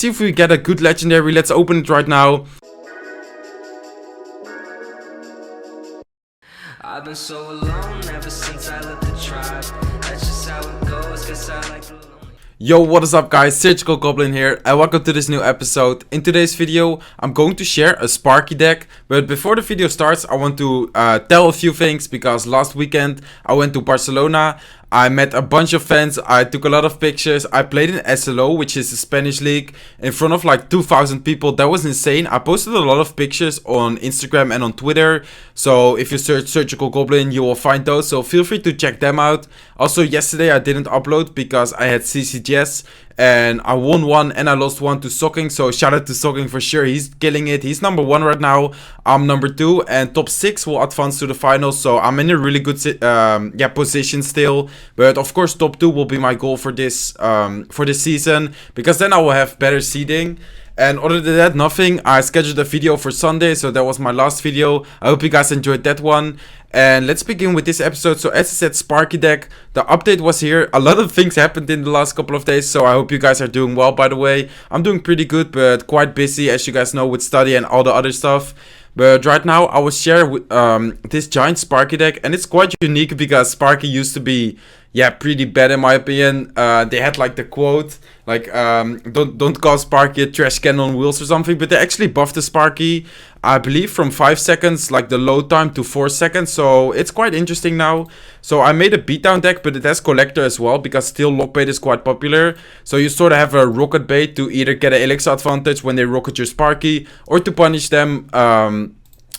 see if we get a good legendary. Let's open it right now. I've been so alone ever since I left the tribe. That's just how it goes, guess I like the lonely. Yo, what is up guys, SurgicalGoblin here and welcome to this new episode. In today's video, I'm going to share a Sparky deck, but before the video starts, I want to tell a few things because last weekend I went to Barcelona. I met a bunch of fans, I took a lot of pictures, I played in SLO, which is the Spanish league, in front of like 2,000 people. That was insane. I posted a lot of pictures on Instagram and on Twitter, so if you search SurgicalGoblin, you will find those, so feel free to check them out. Also, yesterday I didn't upload because I had CCGS, and I won one and I lost one to Socking, so shout out to Socking for sure. He's killing it. He's number 1 right now, I'm number 2, and top 6 will advance to the finals, so I'm in a really good position still. But of course top 2 will be my goal for this season, because then I will have better seeding. And other than that, nothing. I scheduled a video for Sunday, so that was my last video. I hope you guys enjoyed that one. And let's begin with this episode. So as I said, Sparky deck, the update was here. A lot of things happened in the last couple of days, so I hope you guys are doing well, by the way. I'm doing pretty good, but quite busy, as you guys know, with study and all the other stuff. But right now I will share with, this giant Sparky deck, and it's quite unique because Sparky used to be pretty bad in my opinion. They had like the quote like don't call Sparky a trash can on wheels or something, but they actually buffed the Sparky, I believe, from 5 seconds like the load time to 4 seconds, so it's quite interesting now. So I made a beatdown deck, but it has collector as well because still lockbait is quite popular. So you sort of have a rocket bait to either get an elixir advantage when they rocket your Sparky, or to punish them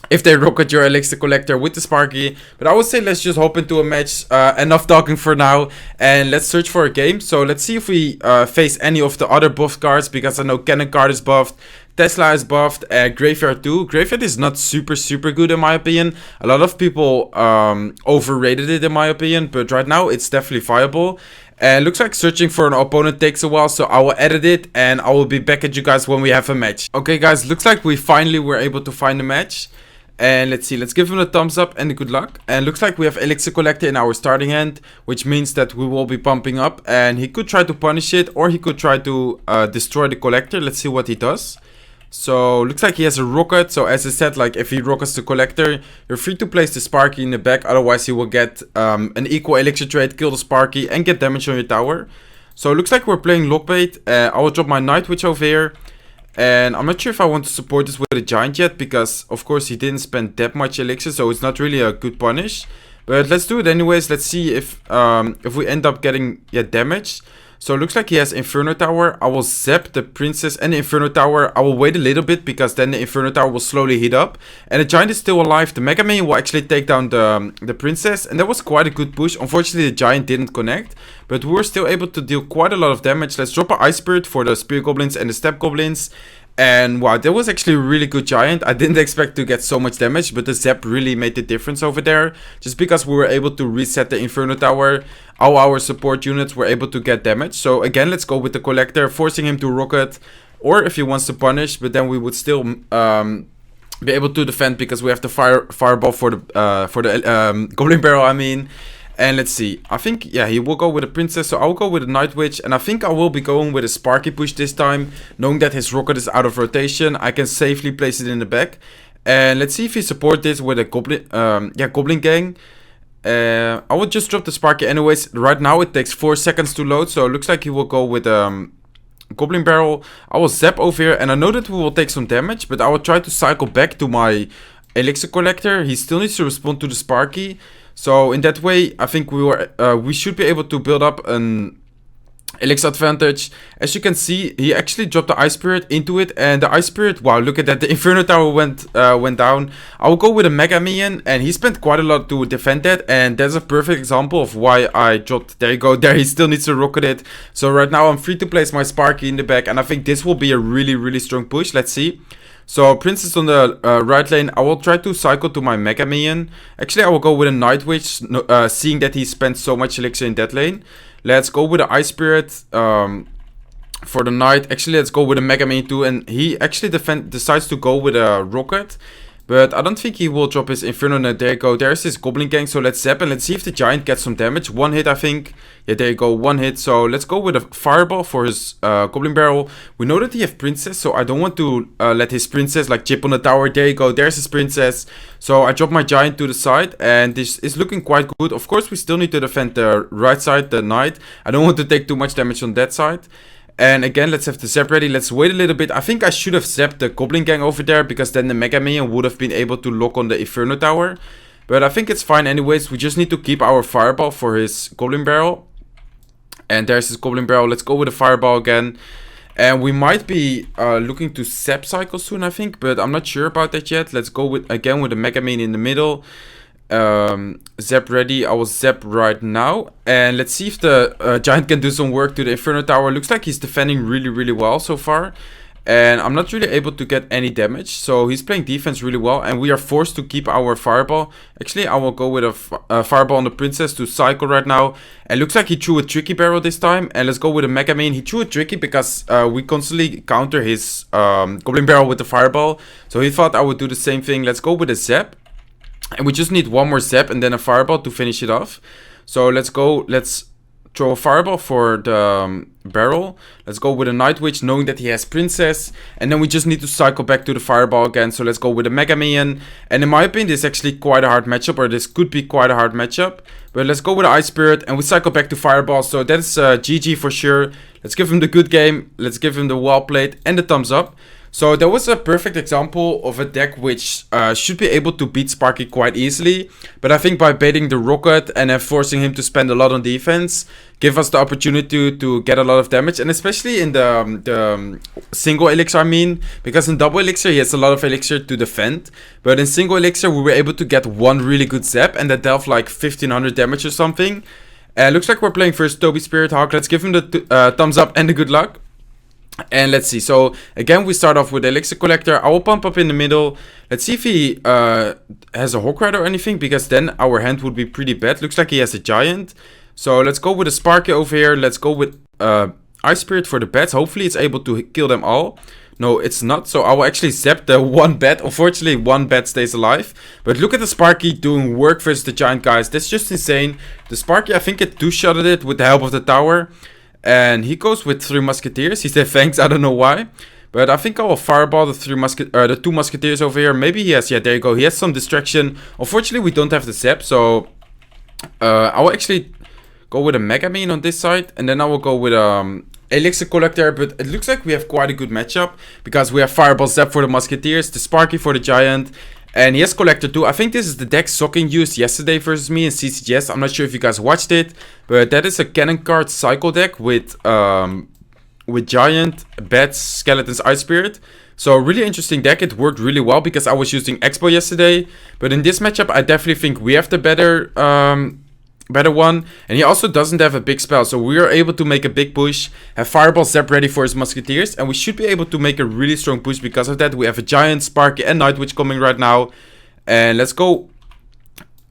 if they rocket your elixir collector with the Sparky. But I would say let's just hop into a match. Enough talking for now, and let's search for a game. So let's see if we face any of the other buffed cards, because I know Cannon card is buffed, Tesla is buffed, Graveyard too. Graveyard is not super good in my opinion. A lot of people overrated it in my opinion, but right now it's definitely viable. And looks like searching for an opponent takes a while, so I will edit it and I will be back at you guys when we have a match. Okay guys, looks like we finally were able to find a match. And let's see, let's give him a thumbs up and good luck. And looks like we have Elixir Collector in our starting hand, which means that we will be pumping up. And he could try to punish it, or he could try to destroy the Collector. Let's see what he does. So looks like he has a rocket. So as I said, like if he rockets the Collector, you're free to place the Sparky in the back. Otherwise he will get an equal Elixir trade, kill the Sparky and get damage on your tower. So it looks like we're playing Lockbait. I will drop my Night Witch over here. And I'm not sure if I want to support this with a giant yet, because of course he didn't spend that much elixir, so it's not really a good punish. But let's do it anyways. Let's see if we end up getting damage. So it looks like he has Inferno Tower. I will zap the Princess and the Inferno Tower. I will wait a little bit because then the Inferno Tower will slowly heat up. And the Giant is still alive. The Mega Man will actually take down the Princess. And that was quite a good push. Unfortunately, the Giant didn't connect, but we were still able to deal quite a lot of damage. Let's drop an Ice Spirit for the Spirit Goblins and the Step Goblins. And wow, that was actually a really good giant. I didn't expect to get so much damage, but the zap really made the difference over there. Just because we were able to reset the Inferno Tower, all our support units were able to get damage. So again, let's go with the Collector, forcing him to rocket, or if he wants to punish, but then we would still be able to defend because we have the fireball for the Goblin Barrel, I mean. And let's see, I think, he will go with a Princess, so I'll go with a Night Witch. And I think I will be going with a Sparky push this time, knowing that his rocket is out of rotation. I can safely place it in the back. And let's see if he supports this with a Goblin, Goblin Gang. I will just drop the Sparky anyways. Right now it takes 4 seconds to load, so it looks like he will go with Goblin Barrel. I will zap over here, and I know that we will take some damage, but I will try to cycle back to my Elixir Collector. He still needs to respond to the Sparky. So in that way, I think we should be able to build up an elixir advantage. As you can see, he actually dropped the Ice Spirit into it, and the Ice Spirit, wow, look at that, the Inferno Tower went down. I will go with a Mega Minion, and he spent quite a lot to defend that, and that's a perfect example of why I dropped. There you go, there he still needs to rocket it. So right now I'm free to place my Sparky in the back, and I think this will be a really strong push. Let's see. So Princess on the right lane, I will try to cycle to my Mega Minion. Actually, I will go with a Night Witch, seeing that he spent so much elixir in that lane. Let's go with the Ice Spirit for the Knight. Actually, let's go with a Mega Minion too. And he actually decides to go with a Rocket. But I don't think he will drop his Inferno. Now, there you go. There's his Goblin Gang. So let's zap and let's see if the Giant gets some damage. One hit, I think. Yeah, there you go. One hit. So let's go with a Fireball for his Goblin Barrel. We know that he has Princess, so I don't want to let his Princess like chip on the tower. There you go. There's his Princess. So I drop my Giant to the side, and this is looking quite good. Of course, we still need to defend the right side, the Knight. I don't want to take too much damage on that side. And again, let's have the zap ready. Let's wait a little bit. I think I should have zapped the Goblin Gang over there, because then the Mega Minion would have been able to lock on the Inferno Tower. But I think it's fine anyways. We just need to keep our Fireball for his Goblin Barrel. And there's his Goblin Barrel. Let's go with the Fireball again. And we might be looking to zap cycle soon, I think. But I'm not sure about that yet. Let's go with again with the Mega Minion in the middle. Zap ready. I will zap right now, and let's see if the Giant can do some work to the Inferno Tower. Looks like he's defending really well so far, and I'm not really able to get any damage, so he's playing defense really well, and we are forced to keep our Fireball. Actually, I will go with a Fireball on the Princess to cycle right now, and looks like he threw a Tricky Barrel this time. And let's go with a Mega Man. He threw a Tricky because we constantly counter his Goblin Barrel with the Fireball, so he thought I would do the same thing. Let's go with a Zap. And we just need one more zap and then a Fireball to finish it off. So let's go. Let's throw a Fireball for the barrel. Let's go with a Night Witch, knowing that he has Princess. And then we just need to cycle back to the Fireball again. So let's go with a Mega Minion. And in my opinion, this is actually quite a hard matchup. Or this could be quite a hard matchup. But let's go with Ice Spirit. And we cycle back to Fireball. So that's GG for sure. Let's give him the good game. Let's give him the well played and the thumbs up. So that was a perfect example of a deck which should be able to beat Sparky quite easily. But I think by baiting the Rocket and then forcing him to spend a lot on defense, give us the opportunity to get a lot of damage. And especially in the single elixir, I mean. Because in double elixir he has a lot of elixir to defend. But in single elixir we were able to get one really good zap, and that dealt like 1500 damage or something. Looks like we're playing first Toby Spirit Hawk. Let's give him the thumbs up and the good luck. And let's see. So again, we start off with the Elixir Collector. I will pump up in the middle. Let's see if he has a Hawk Rider or anything, because then our hand would be pretty bad. Looks like he has a Giant. So let's go with a Sparky over here. Let's go with Ice Spirit for the bats. Hopefully it's able to kill them all. No, it's not. So I will actually zap the one bat. Unfortunately, one bat stays alive. But look at the Sparky doing work versus the Giant, guys. That's just insane. The Sparky, I think it two-shotted it with the help of the tower. And he goes with 3 Musketeers. He said thanks, I don't know why. But I think I will Fireball the 2 Musketeers over here. Maybe he has, yeah, there you go. He has some distraction. Unfortunately, we don't have the zap. So I will actually go with a Mega Man on this side. And then I will go with Elixir Collector. But it looks like we have quite a good matchup, because we have Fireball Zap for the Musketeers, the Sparky for the Giant. And he has Collector too. I think this is the deck Socking used yesterday versus me in CCGS. I'm not sure if you guys watched it, but that is a Cannon Card Cycle deck with Giant, Bats, Skeletons, Ice Spirit. So really interesting deck. It worked really well because I was using Expo yesterday. But in this matchup, I definitely think we have the better one. And he also doesn't have a big spell, so we are able to make a big push, have Fireball Zap ready for his Musketeers, and we should be able to make a really strong push because of that. We have a Giant, Sparky, and Night Witch coming right now. And let's go.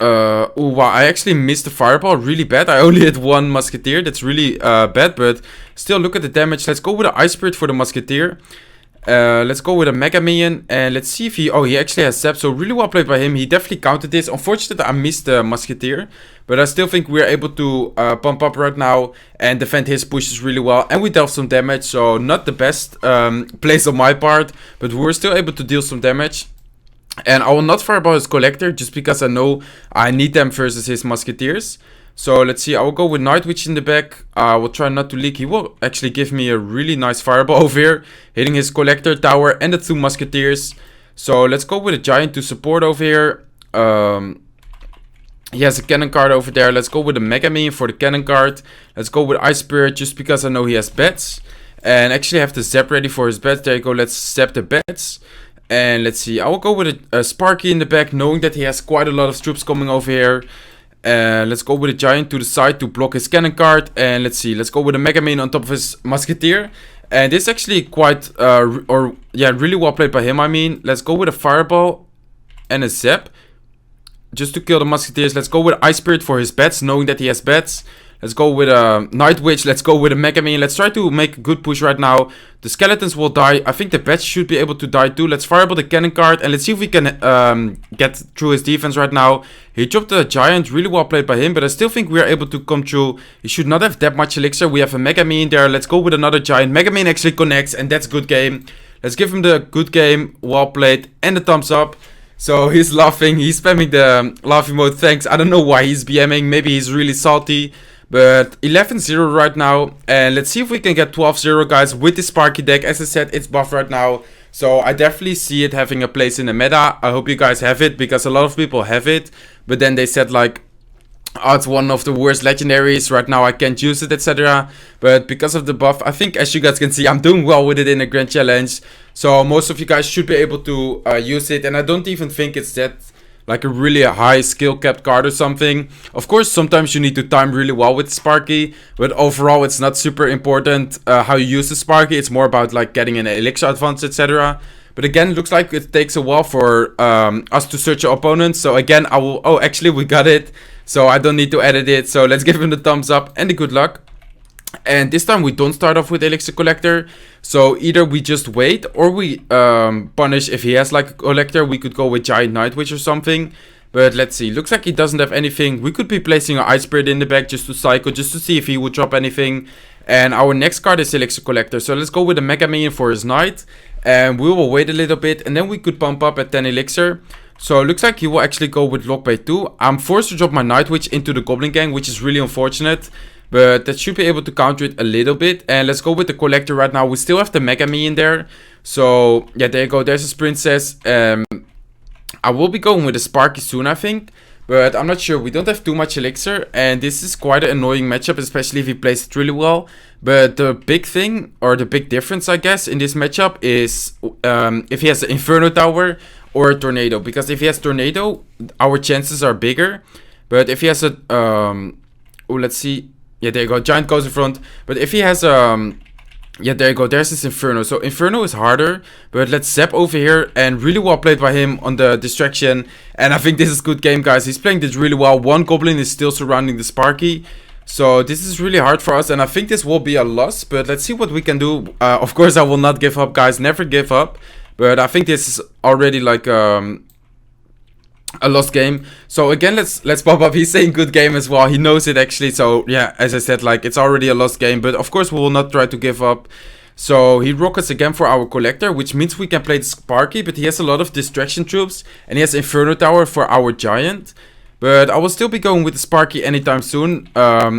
Oh wow, I actually missed the Fireball really bad. I only hit 1 Musketeer. That's really bad, but still, look at the damage. Let's go with the Ice Spirit for the Musketeer. Let's go with a Mega Minion, and let's see if he... Oh, he actually has Zap, so really well played by him. He definitely counted this. Unfortunately, I missed the Musketeer, but I still think we're able to pump up right now and defend his pushes really well. And we dealt some damage, so not the best plays on my part, but we were still able to deal some damage. And I will not Fireball his Collector, just because I know I need them versus his Musketeers. So let's see, I will go with Night Witch in the back. I will try not to leak. He will actually give me a really nice Fireball over here, hitting his Collector Tower and the 2 Musketeers. So let's go with a Giant to support over here. He has a Cannon Card over there. Let's go with a Mega Minion for the Cannon Card. Let's go with Ice Spirit, just because I know he has bats. And actually have the Zap ready for his bats. There you go, let's zap the bats. And let's see, I will go with a Sparky in the back, knowing that he has quite a lot of troops coming over here. Let's go with a Giant to the side to block his Cannon Card. And let's see, let's go with a Mega Man on top of his Musketeer. And this is actually quite, really well played by him, I mean. Let's go with a Fireball and a Zap, just to kill the Musketeers. Let's go with Ice Spirit for his bats, knowing that he has bats. Let's go with a Night Witch. Let's go with a Mega Man. Let's try to make a good push right now. The skeletons will die. I think the bats should be able to die too. Let's fireball the cannon card. And let's see if we can get through his defense right now. He dropped a giant. Really well played by him. But I still think we are able to come through. He should not have that much elixir. We have a Mega Man there. Let's go with another giant. Mega Man actually connects. And that's good game. Let's give him the good game. Well played. And the thumbs up. So he's laughing. He's spamming the laugh emote. Thanks. I don't know why he's BMing. Maybe he's really salty. But 11-0 right now. And let's see if we can get 12-0, guys, with the Sparky deck. As I said, it's buffed right now. So I definitely see it having a place in the meta. I hope you guys have it, because a lot of people have it. But then they said like, oh, it's one of the worst legendaries. Right now I can't use it, etc. But because of the buff, I think, as you guys can see, I'm doing well with it in the Grand Challenge. So most of you guys should be able to use it. And I don't even think it's that like a really high skill capped card or something. Of course, sometimes you need to time really well with Sparky, but overall it's not super important how you use the Sparky. It's more about like getting an elixir advance, etc. But again, it looks like it takes a while for us to search our opponents. So again, I will... Oh, actually we got it. So I don't need to edit it. So let's give him the thumbs up and the good luck. And this time we don't start off with Elixir Collector. So either we just wait, or we punish if he has like a collector. We could go with Giant Night Witch or something. But let's see. Looks like he doesn't have anything. We could be placing an Ice Spirit in the back just to cycle, just to see if he would drop anything. And our next card is Elixir Collector. So let's go with a Mega Minion for his Knight. And we will wait a little bit. And then we could pump up at 10 Elixir. So it looks like he will actually go with Lockbait 2. I'm forced to drop my Night Witch into the Goblin Gang, which is really unfortunate. But that should be able to counter it a little bit. And let's go with the Collector right now. We still have the Mega Me in there. So yeah, there you go. There's his Princess. I will be going with the Sparky soon, I think. But I'm not sure. We don't have too much Elixir. And this is quite an annoying matchup, especially if he plays it really well. But the big thing, or the big difference, I guess, in this matchup is if he has an Inferno Tower or a Tornado. Because if he has Tornado, our chances are bigger. But if he has a... oh, let's see. Yeah, there you go. Giant goes in front. But if he has yeah, there you go. There's his Inferno. So Inferno is harder. But let's zap over here. And really well played by him on the distraction. And I think this is good game, guys. He's playing this really well. One Goblin is still surrounding the Sparky. So this is really hard for us. And I think this will be a loss. But let's see what we can do. Of course, I will not give up, guys. Never give up. But I think this is already like... a lost game. So again, let's pop up. He's saying good game as well. He knows it actually. So yeah, as I said, like it's already a lost game. But of course we will not try to give up. So he rockets again for our collector, which means we can play the Sparky. But he has a lot of distraction troops. And he has Inferno Tower for our giant. But I will still be going with the Sparky anytime soon.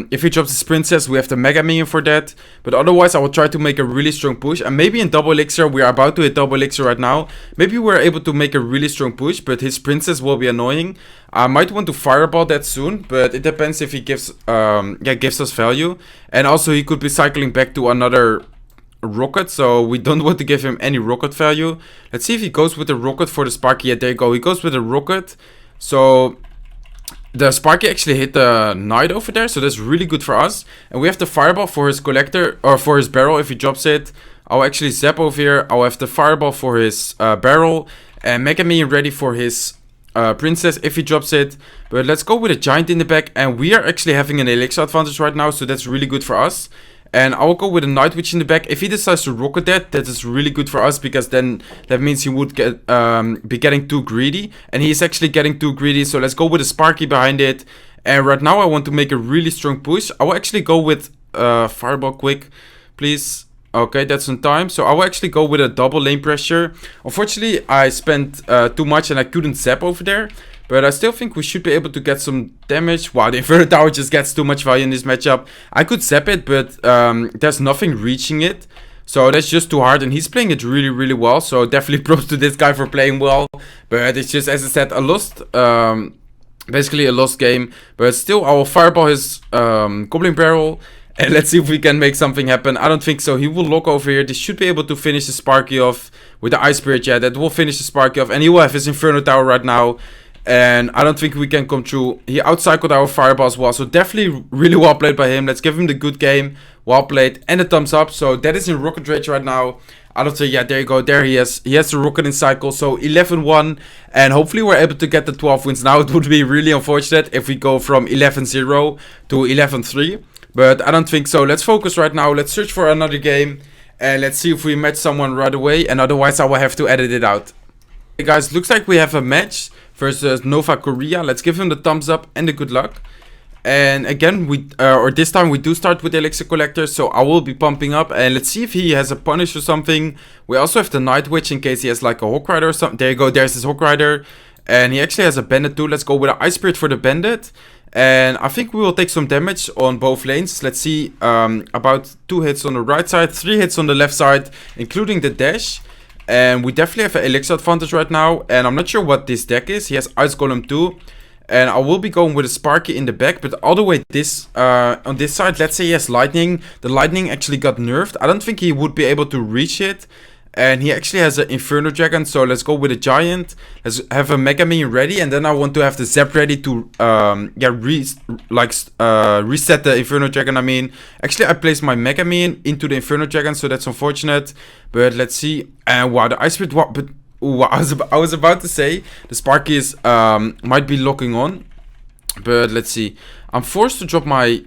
If he drops his Princess, we have the Mega Minion for that. But otherwise, I will try to make a really strong push. And maybe in double elixir, we are about to hit double elixir right now. Maybe we're able to make a really strong push, but his Princess will be annoying. I might want to fireball that soon, but it depends if he gives us value. And also, he could be cycling back to another rocket, so we don't want to give him any rocket value. Let's see if he goes with the rocket for the Sparky. Yeah, there you go. He goes with the rocket. So... the Sparky actually hit the Knight over there, so that's really good for us. And we have the Fireball for his collector, or for his barrel if he drops it. I'll actually zap over here. I'll have the Fireball for his barrel. And Mega Minion ready for his Princess if he drops it. But let's go with a Giant in the back. And we are actually having an Elixir advantage right now, so that's really good for us. And I will go with a Night Witch in the back. If he decides to rocket that is really good for us, because then that means he would get be getting too greedy. And he is actually getting too greedy, so let's go with a Sparky behind it. And right now I want to make a really strong push. I will actually go with Fireball quick, please. Okay, that's on time. So I will actually go with a double lane pressure. Unfortunately, I spent too much and I couldn't zap over there. But I still think we should be able to get some damage. Wow, the Inferno Tower just gets too much value in this matchup. I could zap it, but there's nothing reaching it. So that's just too hard. And he's playing it really, really well. So definitely props to this guy for playing well. But it's just, as I said, a lost... basically a lost game. But still, I will fireball his Goblin Barrel. And let's see if we can make something happen. I don't think so. He will lock over here. This should be able to finish the Sparky off with the Ice Spirit. Yeah, that will finish the Sparky off. And he will have his Inferno Tower right now. And I don't think we can come through. He outcycled our Fireball as well. So definitely really well played by him. Let's give him the good game. Well played. And a thumbs up. So that is in Rocket Rage right now. I don't think, yeah, there you go. There he is. He has the Rocket in cycle. So 11-1. And hopefully we're able to get the 12 wins. Now it would be really unfortunate if we go from 11-0 to 11-3. But I don't think so. Let's focus right now. Let's search for another game. And let's see if we match someone right away. And otherwise I will have to edit it out. Hey guys, looks like we have a match versus Nova Korea. Let's give him the thumbs up and the good luck. And again, this time we do start with the Elixir Collector, so I will be pumping up. And let's see if he has a punish or something. We also have the Night Witch in case he has like a Hawk Rider or something. There you go, there's his Hawk Rider. And he actually has a Bandit too. Let's go with an Ice Spirit for the Bandit. And I think we will take some damage on both lanes. Let's see, about 2 hits on the right side, 3 hits on the left side, including the dash. And we definitely have an Elixir advantage right now. And I'm not sure what this deck is. He has Ice Golem too. And I will be going with a Sparky in the back. But all the way on this side, let's say he has Lightning. The Lightning actually got nerfed. I don't think he would be able to reach it. And he actually has an Inferno Dragon. So let's go with a Giant. Let's have a Mega Minion ready. And then I want to have the Zap ready to reset the Inferno Dragon. I mean, actually I placed my Mega Minion into the Inferno Dragon. So that's unfortunate. But let's see. And wow, the Ice Spirit... But ooh, I was about to say the Sparky is might be locking on, but let's see. I'm forced to drop my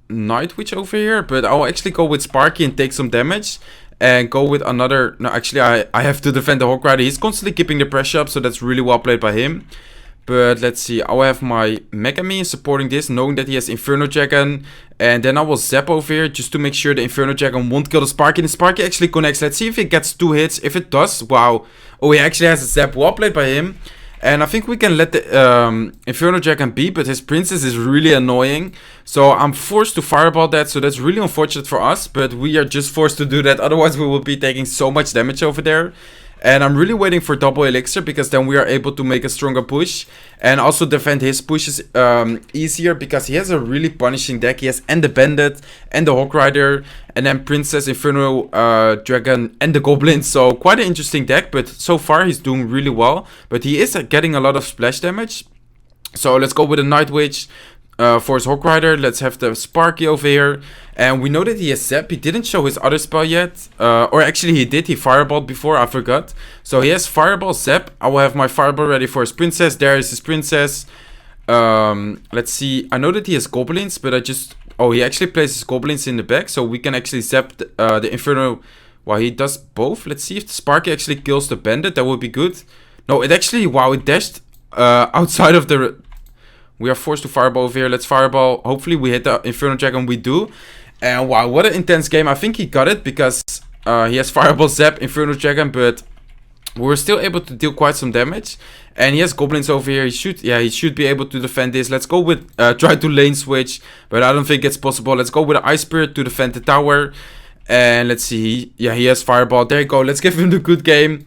Night Witch over here, but I'll actually go with Sparky and take some damage and go with another. No, actually I have to defend the Hawk Rider. He's constantly keeping the pressure up, so that's really well played by him. But let's see, I'll have my Mega Minion supporting this, knowing that he has Inferno Dragon. And then I will zap over here just to make sure the Inferno Dragon won't kill the Sparky. And the Sparky actually connects. Let's see if it gets 2 hits. If it does, wow. Oh, he actually has a zap. Well played by him. And I think we can let the Inferno Dragon be, but his Princess is really annoying. So I'm forced to Fireball that, so that's really unfortunate for us. But we are just forced to do that, otherwise we will be taking so much damage over there. And I'm really waiting for double Elixir, because then we are able to make a stronger push. And also defend his pushes easier, because he has a really punishing deck. He has and the Bandit, and the Hawk Rider, and then Princess, Inferno Dragon, and the Goblin. So quite an interesting deck, but so far he's doing really well. But he is getting a lot of splash damage. So let's go with a Night Witch. For his Hawk Rider, let's have the Sparky over here. And we know that he has Zap. He didn't show his other spell yet. Or actually he did. He Fireballed before. I forgot. So he has Fireball, Zap. I will have my Fireball ready for his Princess. There is his Princess. Let's see. I know that he has Goblins, but I just... Oh, he actually places Goblins in the back. So we can actually Zap the Inferno. Well, he does both. Let's see if the Sparky actually kills the Bandit. That would be good. No, it actually... Wow, it dashed outside of the... We are forced to Fireball over here. Let's Fireball. Hopefully we hit the Inferno Dragon. We do. And wow, what an intense game. I think he got it because he has Fireball, Zap, Inferno Dragon. But we were still able to deal quite some damage. And he has Goblins over here. He should be able to defend this. Let's go with try to lane switch. But I don't think it's possible. Let's go with an Ice Spirit to defend the tower. And let's see. Yeah, he has Fireball. There you go. Let's give him the good game.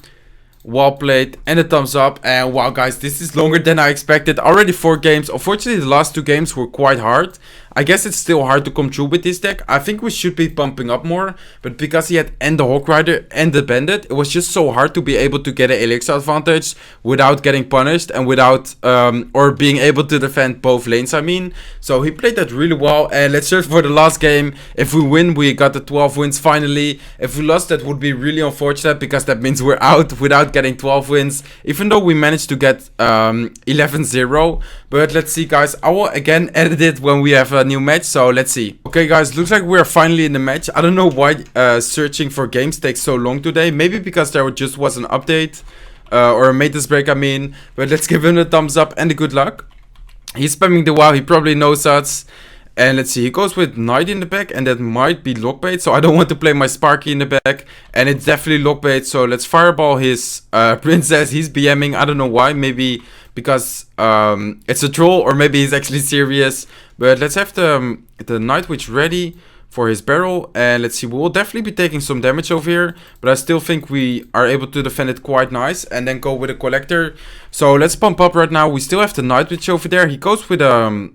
Well played and a thumbs up. And wow guys, this is longer than I expected. Already 4 games. Unfortunately the last 2 games were quite hard. I guess it's still hard to come through with this deck. I think we should be pumping up more, but because he had and the Hawk Rider and the Bandit, it was just so hard to be able to get an Elixir advantage without getting punished and without or being able to defend both lanes, I mean. So he played that really well. And let's search for the last game. If we win, we got the 12 wins finally. If we lost, that would be really unfortunate, because that means we're out without getting 12 wins, even though we managed to get 11-0. But let's see guys, I will again edit it when we have a new match, so let's see. Okay guys, looks like we are finally in the match. I don't know why searching for games takes so long today. Maybe because there just was an update or a maintenance break, I mean. But let's give him a thumbs up and a good luck. He's spamming the WoW, he probably knows us. And let's see, he goes with Knight in the back, and that might be lockbait, so I don't want to play my Sparky in the back. And it's definitely lockbait, so let's Fireball his Princess. He's BMing, I don't know why, maybe because it's a troll, or maybe he's actually serious. But let's have the Night Witch ready for his barrel, and let's see, we will definitely be taking some damage over here, but I still think we are able to defend it quite nice, and then go with a Collector. So let's pump up right now. We still have the Night Witch over there. He goes with a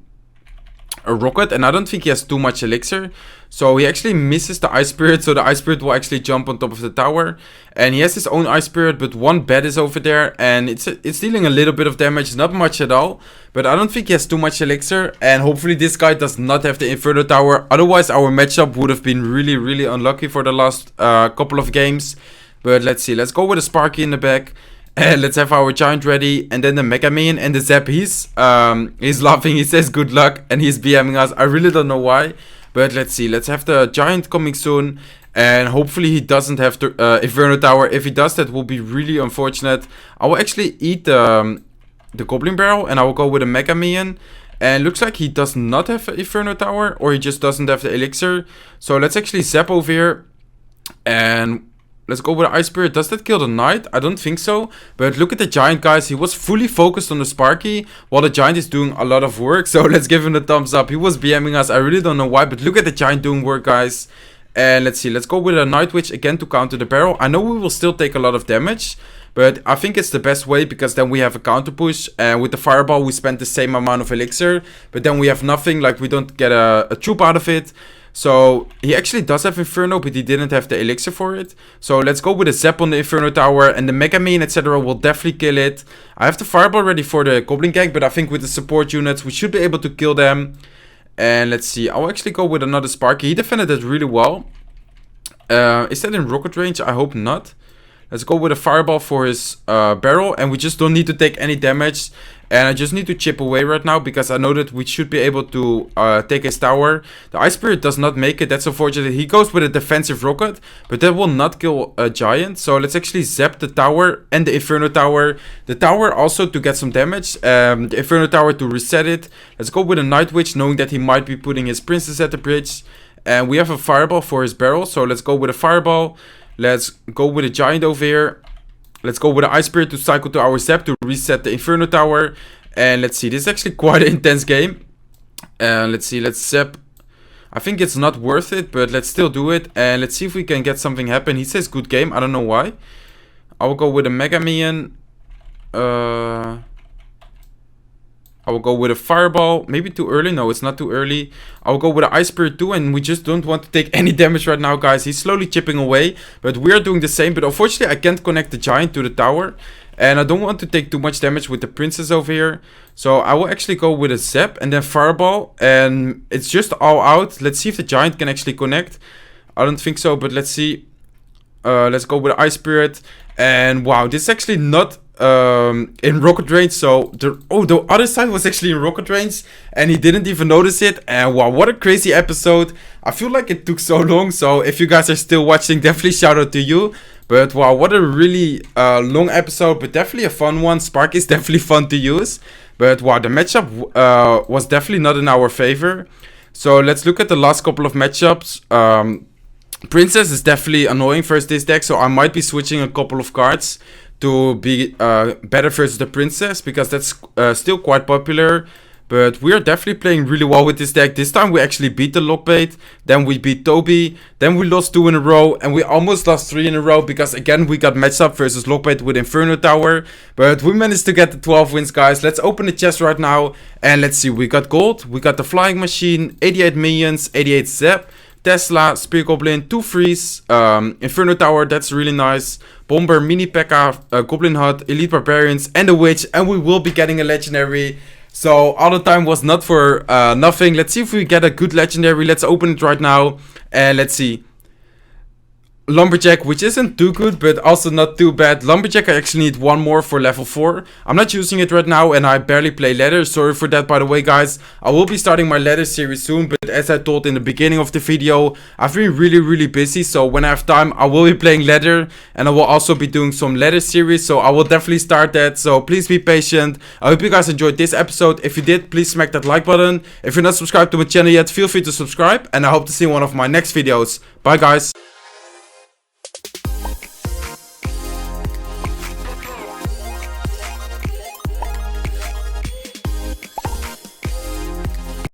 rocket, and I don't think he has too much elixir, so he actually misses the Ice Spirit, so the Ice Spirit will actually jump on top of the tower. And he has his own Ice Spirit, but one bat is over there, and it's dealing a little bit of damage, not much at all, but I don't think he has too much elixir. And hopefully this guy does not have the Inferno Tower, otherwise our matchup would have been really unlucky for the last couple of games. But let's see, let's go with a Sparky in the back. Let's have our Giant ready, and then the Mega Minion and the Zap. He's laughing, he says good luck, and he's BMing us. I really don't know why, But let's see. Let's have the giant coming soon. And hopefully he doesn't have the Inferno Tower. If he does, that will be really unfortunate. I will actually eat the Goblin Barrel. And I will go with a Mega Minion. And looks like he does not have an Inferno Tower. Or he just doesn't have the Elixir. So let's actually zap over here. And let's go with Ice Spirit. Does that kill the Knight? I don't think so. But look at the Giant, guys. He was fully focused on the Sparky, while the Giant is doing a lot of work. So let's give him the thumbs up. He was BMing us. I really don't know why. But look at the Giant doing work, guys. And let's see. Let's go with a Night Witch again to counter the barrel. I know we will still take a lot of damage. But I think it's the best way, because then we have a counter push. And with the Fireball, we spend the same amount of Elixir. But then we have nothing. Like, we don't get a troop out of it. So he actually does have Inferno, but he didn't have the Elixir for it. So let's go with a Zap on the Inferno Tower, and the Mega Minion, etc. will definitely kill it. I have the Fireball ready for the Goblin Gang, but I think with the support units we should be able to kill them. And let's see, I'll actually go with another Sparky. He defended it really well. Is that in rocket range? I hope not. Let's go with a Fireball for his barrel, and we just don't need to take any damage. And I just need to chip away right now, because I know that we should be able to take his tower. The Ice Spirit does not make it. That's unfortunate. He goes with a defensive rocket, but that will not kill a giant. So let's actually zap the tower and the Inferno Tower. The tower also to get some damage. The Inferno Tower to reset it. Let's go with a Night Witch, knowing that he might be putting his princess at the bridge. And we have a Fireball for his barrel. So let's go with a Fireball. Let's go with a giant over here. Let's go with the Ice Spirit to cycle to our Zap to reset the Inferno Tower. And let's see, this is actually quite an intense game. Let's see, let's Zap. I think it's not worth it, but let's still do it. And let's see if we can get something happen. He says good game, I don't know why. I will go with a Mega Minion. I will go with a Fireball. Maybe too early. No, it's not too early. I will go with an Ice Spirit too. And we just don't want to take any damage right now, guys. He's slowly chipping away. But we are doing the same. But unfortunately, I can't connect the Giant to the tower. And I don't want to take too much damage with the Princess over here. So I will actually go with a Zap and then Fireball. And it's just all out. Let's see if the Giant can actually connect. I don't think so. But let's see. Let's go with Ice Spirit. And wow, this is actually not in rocket range. So the other side was actually in rocket range, and he didn't even notice it. And wow, what a crazy episode. I feel like it took so long. So if you guys are still watching, definitely shout out to you. But wow, what a really long episode, but definitely a fun one. Sparky is definitely fun to use. But wow, the matchup was definitely not in our favor. So let's look at the last couple of matchups. Princess is definitely annoying versus this deck, so I might be switching a couple of cards to be better versus the Princess, because that's still quite popular. But we are definitely playing really well with this deck. This time we actually beat the Lockbait, then we beat Toby, then we lost 2 in a row, and we almost lost 3 in a row, because again we got matched up versus Lockbait with Inferno Tower. But we managed to get the 12 wins, guys. Let's open the chest right now, and let's see. We got gold, we got the Flying Machine, 88 minions, 88 Zap, Tesla, Spear Goblin, 2 Freeze, Inferno Tower, that's really nice. Bomber, Mini P.E.K.K.A, Goblin Hut, Elite Barbarians, and a Witch. And we will be getting a Legendary. So all the time was not for nothing. Let's see if we get a good Legendary. Let's open it right now. And let's see. Lumberjack, which isn't too good, but also not too bad. Lumberjack, I actually need 1 more for level 4. I'm not using it right now, and I barely play ladder. Sorry for that, by the way, guys. I will be starting my ladder series soon, but as I told in the beginning of the video, I've been really busy. So when I have time, I will be playing ladder, and I will also be doing some ladder series. So I will definitely start that. So please be patient. I hope you guys enjoyed this episode. If you did, please smack that like button. If you're not subscribed to my channel yet, feel free to subscribe, and I hope to see you in one of my next videos. Bye, guys.